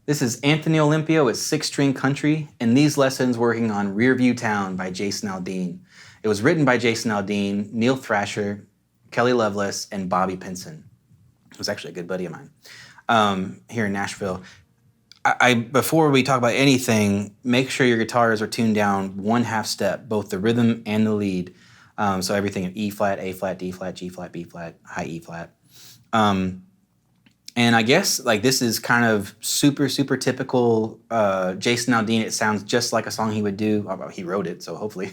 This is Anthony Olympio with Six String Country, and these lessons working on Rearview Town by Jason Aldean. It was written by Jason Aldean, Neil Thrasher, Kelly Lovelace, and Bobby Pinson. It was actually a good buddy of mine here in Nashville. Before we talk about anything, make sure your guitars are tuned down 1/2 step, both the rhythm and the lead. So everything in E flat, A flat, D flat, G flat, B flat, high E flat. And I guess like this is kind of super typical Jason Aldean. It sounds just like a song he would do. He wrote it, so hopefully.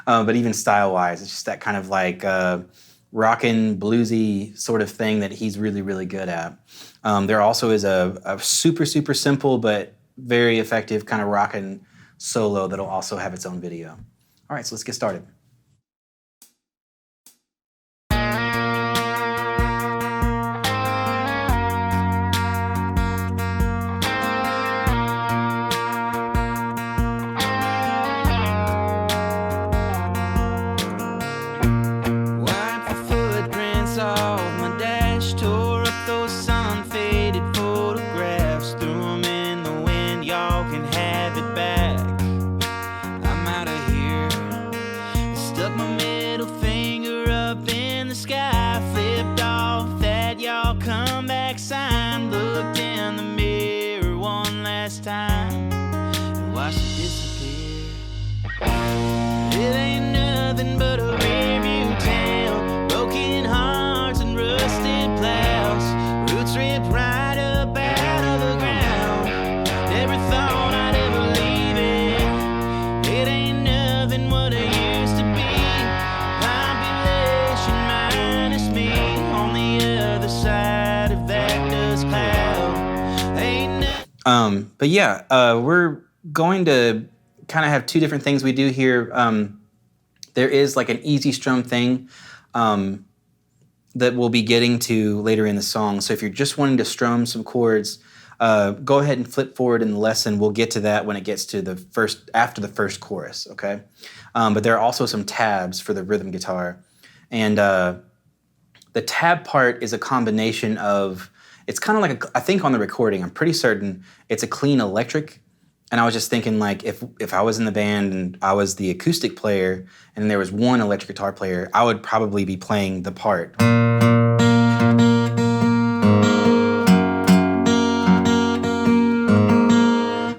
But even style-wise, it's just that kind of like rockin', bluesy sort of thing that he's really good at. There also is a super simple but very effective kind of rockin' solo that'll also have its own video. All right, so let's get started. Sign, looked in the mirror one last time and watched it disappear. It ain't nothing but a rearview town, broken hearts and rusted plows, roots ripped right up out of the ground. Never thought I'd ever leave it. It ain't nothing what it used to be. Population minus me on the other side of that. But yeah, we're going to kind of have two different things we do here. There is like an easy strum thing that we'll be getting to later in the song. So if you're just wanting to strum some chords, go ahead and flip forward in the lesson. We'll get to that when it gets to after the first chorus, okay? But there are also some tabs for the rhythm guitar. And the tab part is a combination of, it's kind of like, I think on the recording, I'm pretty certain it's a clean electric. And I was just thinking like, if I was in the band and I was the acoustic player and there was one electric guitar player, I would probably be playing the part.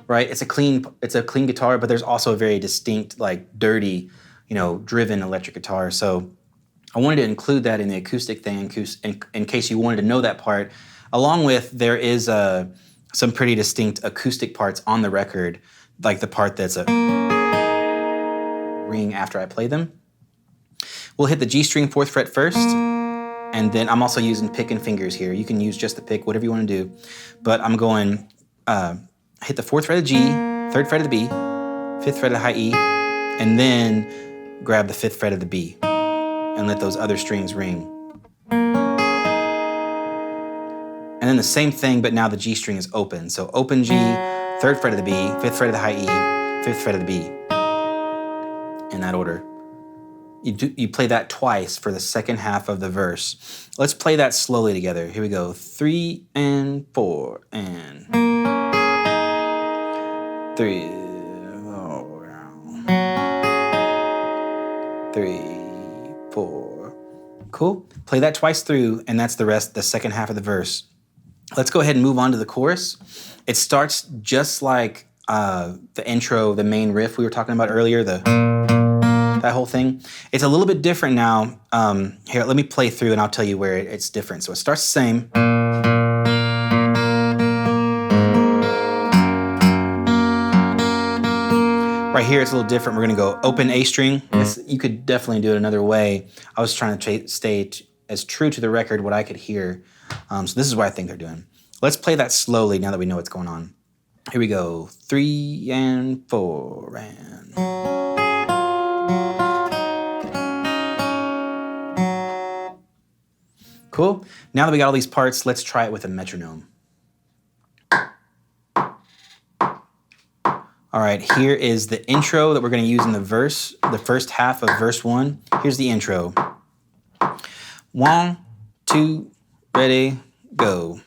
Right, it's a clean guitar, but there's also a very distinct, like dirty, driven electric guitar. So I wanted to include that in the acoustic thing in case you wanted to know that part. Along with, there is some pretty distinct acoustic parts on the record, like the part that's a ring after I play them. We'll hit the G string 4th fret first, and then I'm also using pick and fingers here. You can use just the pick, whatever you want to do. But I'm going, hit the 4th fret of the G, 3rd fret of the B, 5th fret of the high E, and then grab the 5th fret of the B, and let those other strings ring. And then the same thing, but now the G string is open. So open G, 3rd fret of the B, 5th fret of the high E, 5th fret of the B. In that order. You play that twice for the second half of the verse. Let's play that slowly together. Here we go. 3 and 4 and 3, 3, 4. Cool. Play that twice through, and that's the second half of the verse. Let's go ahead and move on to the chorus. It starts just like the intro, the main riff we were talking about earlier, that whole thing. It's a little bit different now. Here, let me play through and I'll tell you where it's different. So it starts the same. Right here, it's a little different. We're gonna go open A string. You could definitely do it another way. I was trying to stay as true to the record, what I could hear. So this is what I think they're doing. Let's play that slowly now that we know what's going on. Here we go. 3 and 4 and... Cool. Now that we got all these parts, let's try it with a metronome. All right, here is the intro that we're going to use in the verse, the first half of verse 1. Here's the intro. 1, 2, ready, go.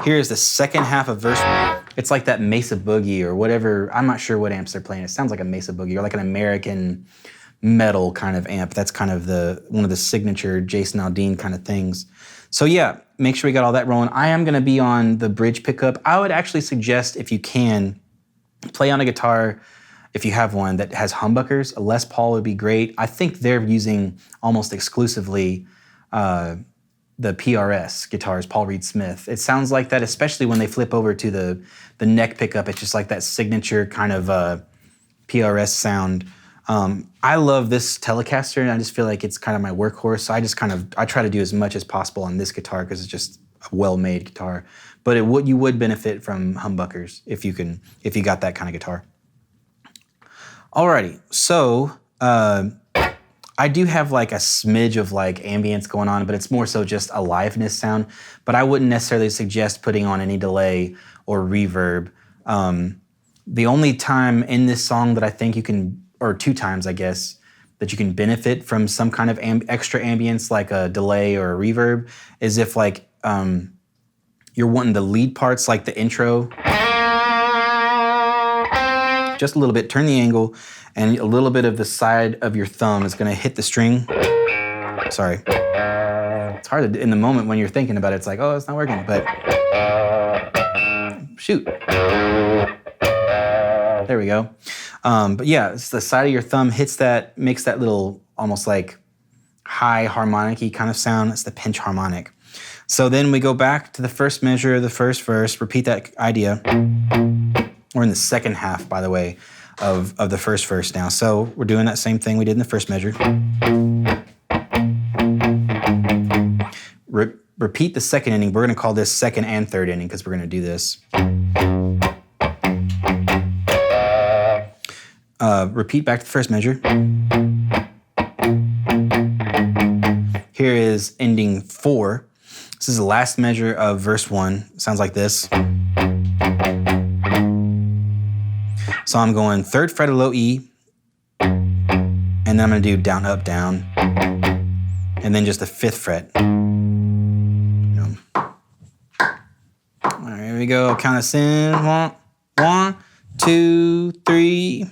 Here is the second half of verse. It's like that Mesa Boogie or whatever. I'm not sure what amps they're playing. It sounds like a Mesa Boogie or like an American metal kind of amp. That's kind of one of the signature Jason Aldean kind of things. So yeah, make sure we got all that rolling. I am gonna be on the bridge pickup. I would actually suggest, if you can, play on a guitar, if you have one that has humbuckers. A Les Paul would be great. I think they're using almost exclusively the PRS guitars, Paul Reed Smith. It sounds like that, especially when they flip over to the neck pickup. It's just like that signature kind of PRS sound. I love this Telecaster, and I just feel like it's kind of my workhorse. So I try to do as much as possible on this guitar because it's just a well-made guitar. But you would benefit from humbuckers if you got that kind of guitar. Alrighty, so I do have like a smidge of like ambience going on, but it's more so just a liveness sound. But I wouldn't necessarily suggest putting on any delay or reverb. The only time in this song that I think you can, or 2 times I guess, that you can benefit from some kind of extra ambience like a delay or a reverb is if like you're wanting the lead parts like the intro. Just a little bit, turn the angle, and a little bit of the side of your thumb is gonna hit the string. Sorry. It's hard to, in the moment when you're thinking about it, it's like, oh, it's not working, but shoot. There we go. But yeah, it's the side of your thumb hits that, makes that little almost like high harmonic-y kind of sound. It's the pinch harmonic. So then we go back to the first measure of the first verse, repeat that idea. We're in the second half, by the way, of the first verse now. So we're doing that same thing we did in the first measure. Repeat the second ending. We're gonna call this second and third ending because we're gonna do this. Repeat back to the first measure. Here is ending 4. This is the last measure of verse 1. Sounds like this. So I'm going 3rd fret of low E, and then I'm gonna do down, up, down, and then just the 5th fret. All right, here we go. Count us in. 1, 2, 3.